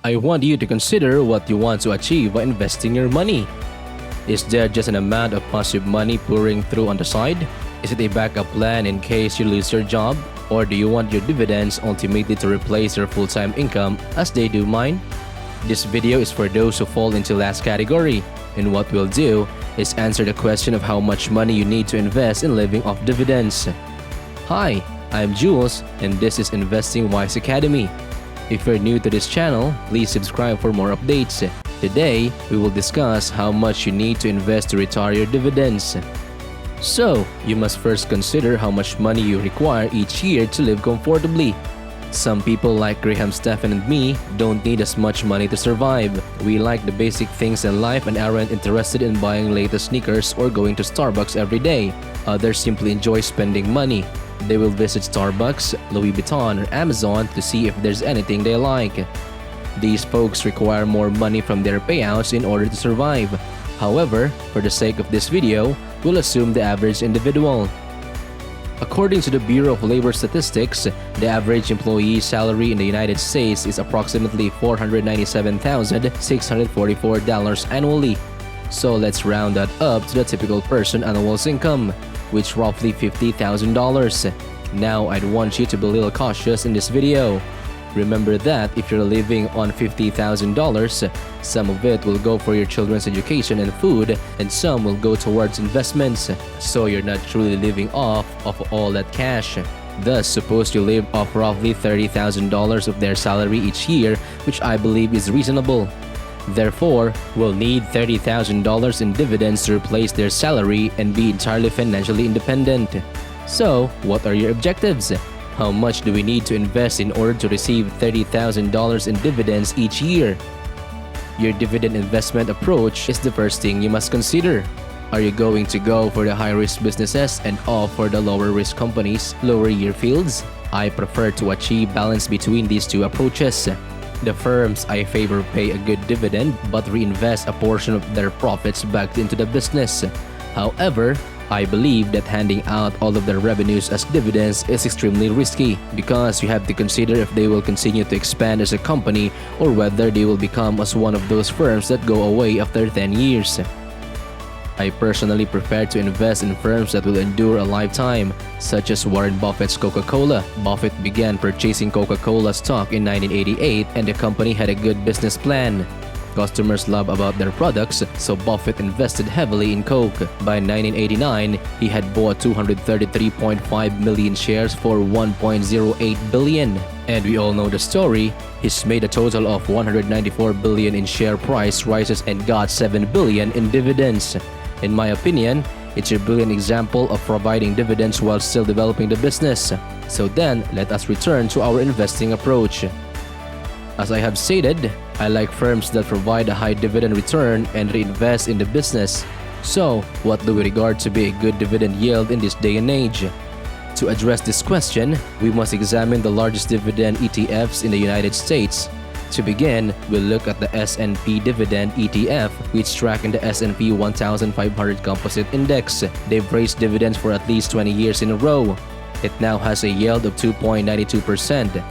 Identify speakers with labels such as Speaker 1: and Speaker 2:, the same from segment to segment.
Speaker 1: I want you to consider what you want to achieve by investing your money. Is there just an amount of passive money pouring through on the side? Is it a backup plan in case you lose your job? Or do you want your dividends ultimately to replace your full-time income as they do mine? This video is for those who fall into last category, and what we'll do is answer the question of how much money you need to invest in living off dividends. Hi, I'm Jules, and this is Investing Wise Academy. If you're new to this channel, please subscribe for more updates. Today, we will discuss how much you need to invest to retire your dividends. So, you must first consider how much money you require each year to live comfortably. Some people like Graham, Stephan, and me don't need as much money to survive. We like the basic things in life and aren't interested in buying latest sneakers or going to Starbucks every day. Others simply enjoy spending money. They will visit Starbucks, Louis Vuitton, or Amazon to see if there's anything they like. These folks require more money from their payouts in order to survive. However, for the sake of this video, we'll assume the average individual. According to the Bureau of Labor Statistics, the average employee's salary in the United States is approximately $497,644 annually. So let's round that up to the typical person annual income, which roughly $50,000. Now I'd want you to be a little cautious in this video. Remember that if you're living on $50,000, some of it will go for your children's education and food, and some will go towards investments, so you're not truly living off of all that cash. Thus, suppose you live off roughly $30,000 of their salary each year, which I believe is reasonable. Therefore, we'll need $30,000 in dividends to replace their salary and be entirely financially independent. So, what are your objectives? How much do we need to invest in order to receive $30,000 in dividends each year? Your dividend investment approach is the first thing you must consider. Are you going to go for the high-risk businesses and opt for the lower-risk companies, lower-year fields? I prefer to achieve balance between these two approaches. The firms I favor pay a good dividend but reinvest a portion of their profits back into the business. However, I believe that handing out all of their revenues as dividends is extremely risky because you have to consider if they will continue to expand as a company or whether they will become as one of those firms that go away after 10 years. I personally prefer to invest in firms that will endure a lifetime, such as Warren Buffett's Coca-Cola. Buffett began purchasing Coca-Cola stock in 1988 and the company had a good business plan. Customers love about their products, so Buffett invested heavily in Coke. By 1989, he had bought 233.5 million shares for $1.08 billion. And we all know the story. He's made a total of $194 billion in share price rises and got $7 billion in dividends. In my opinion, it's a brilliant example of providing dividends while still developing the business. So then, let us return to our investing approach. As I have stated, I like firms that provide a high dividend return and reinvest in the business. So, what do we regard to be a good dividend yield in this day and age? To address this question, we must examine the largest dividend ETFs in the United States. To begin, we'll look at the S&P Dividend ETF, which track in the S&P 1500 Composite Index. They've raised dividends for at least 20 years in a row. It now has a yield of 2.92%.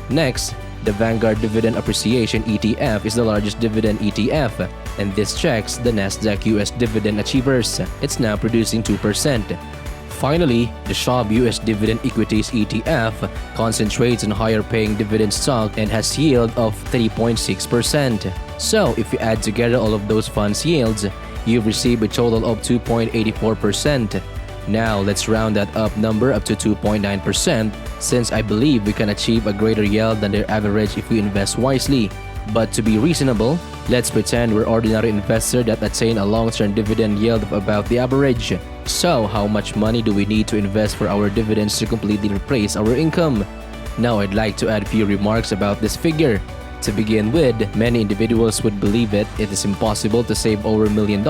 Speaker 1: Next, the Vanguard Dividend Appreciation ETF is the largest dividend ETF, and this checks the Nasdaq US Dividend Achievers. It's now producing 2%. Finally, the Schwab US Dividend Equities ETF concentrates on higher-paying dividend stock and has yield of 3.6%. So, if you add together all of those funds' yields, you receive a total of 2.84%. Now, let's round that number up to 2.9% since I believe we can achieve a greater yield than their average if we invest wisely. But to be reasonable, let's pretend we're ordinary investors that attain a long-term dividend yield of about the average. So, how much money do we need to invest for our dividends to completely replace our income? Now, I'd like to add a few remarks about this figure. To begin with, many individuals would believe it is impossible to save over $1 million.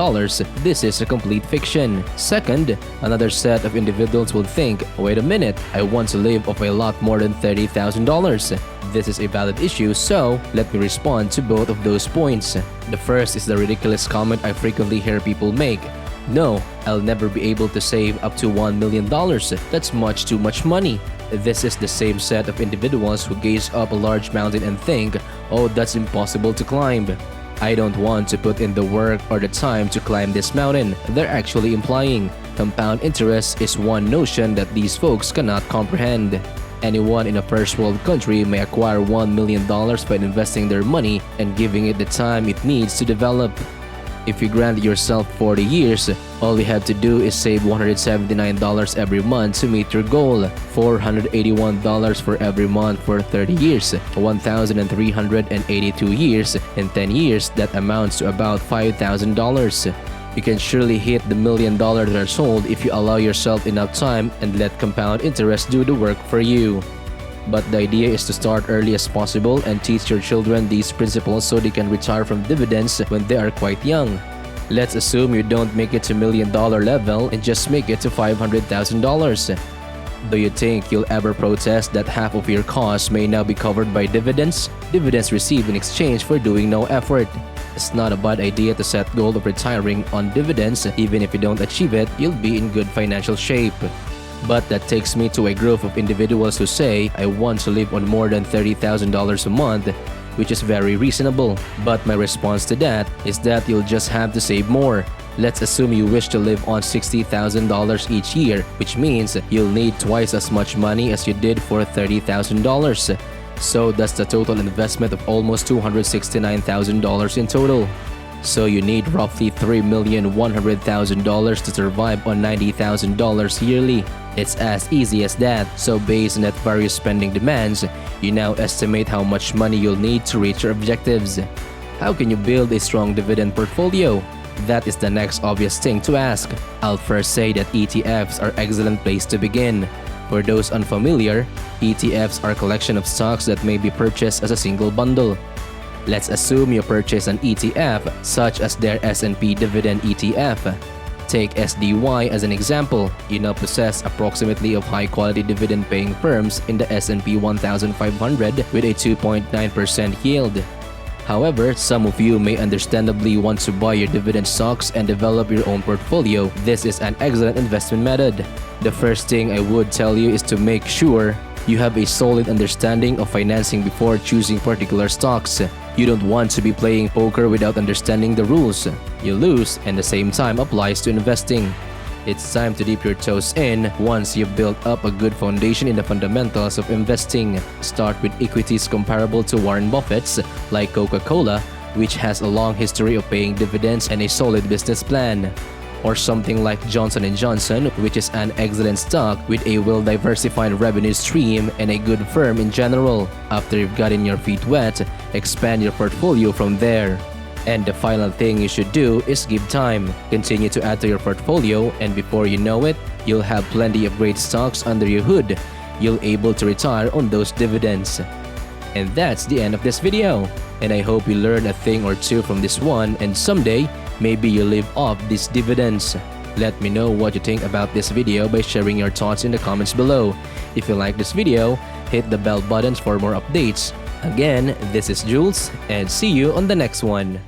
Speaker 1: This is a complete fiction. Second, another set of individuals will think, wait a minute, I want to live off a lot more than $30,000. This is a valid issue, so let me respond to both of those points. The first is the ridiculous comment I frequently hear people make. No, I'll never be able to save up to $1 million. That's much too much money. This is the same set of individuals who gaze up a large mountain and think, oh, that's impossible to climb. I don't want to put in the work or the time to climb this mountain. They're actually implying compound interest is one notion that these folks cannot comprehend. Anyone in a first world country may acquire $1 million by investing their money and giving it the time it needs to develop. If you grant yourself 40 years, all you have to do is save $179 every month to meet your goal, $481 for every month for 30 years, 1,382 years, and 10 years that amounts to about $5,000. You can surely hit the $1 million threshold if you allow yourself enough time and let compound interest do the work for you. But the idea is to start early as possible and teach your children these principles so they can retire from dividends when they are quite young. Let's assume you don't make it to $1 million level and just make it to $500,000. Do you think you'll ever protest that half of your costs may now be covered by dividends? Dividends received in exchange for doing no effort. It's not a bad idea to set goal of retiring on dividends. Even if you don't achieve it, you'll be in good financial shape. But that takes me to a group of individuals who say, I want to live on more than $30,000 a month, which is very reasonable. But my response to that is that you'll just have to save more. Let's assume you wish to live on $60,000 each year, which means you'll need twice as much money as you did for $30,000. So that's the total investment of almost $269,000 in total. So you need roughly $3,100,000 to survive on $90,000 yearly. It's as easy as that. So based on that various spending demands, you now estimate how much money you'll need to reach your objectives. How can you build a strong dividend portfolio? That is the next obvious thing to ask. I'll first say that ETFs are an excellent place to begin. For those unfamiliar, ETFs are a collection of stocks that may be purchased as a single bundle. Let's assume you purchase an ETF such as their S&P Dividend ETF. Take SDY as an example. You now possess approximately of high-quality dividend-paying firms in the S&P 1500 with a 2.9% yield. However, some of you may understandably want to buy your dividend stocks and develop your own portfolio. This is an excellent investment method. The first thing I would tell you is to make sure you have a solid understanding of financing before choosing particular stocks. You don't want to be playing poker without understanding the rules. You lose, and the same time applies to investing. It's time to dip your toes in once you've built up a good foundation in the fundamentals of investing. Start with equities comparable to Warren Buffett's, like Coca-Cola, which has a long history of paying dividends and a solid business plan. Or something like Johnson & Johnson, which is an excellent stock with a well-diversified revenue stream and a good firm in general. After you've gotten your feet wet, expand your portfolio from there. And the final thing you should do is give time. Continue to add to your portfolio, and before you know it, you'll have plenty of great stocks under your hood. You'll be able to retire on those dividends. And that's the end of this video. And I hope you learned a thing or two from this one, and someday, maybe you live off these dividends. Let me know what you think about this video by sharing your thoughts in the comments below. If you like this video, hit the bell buttons for more updates. Again, this is Jules, and see you on the next one.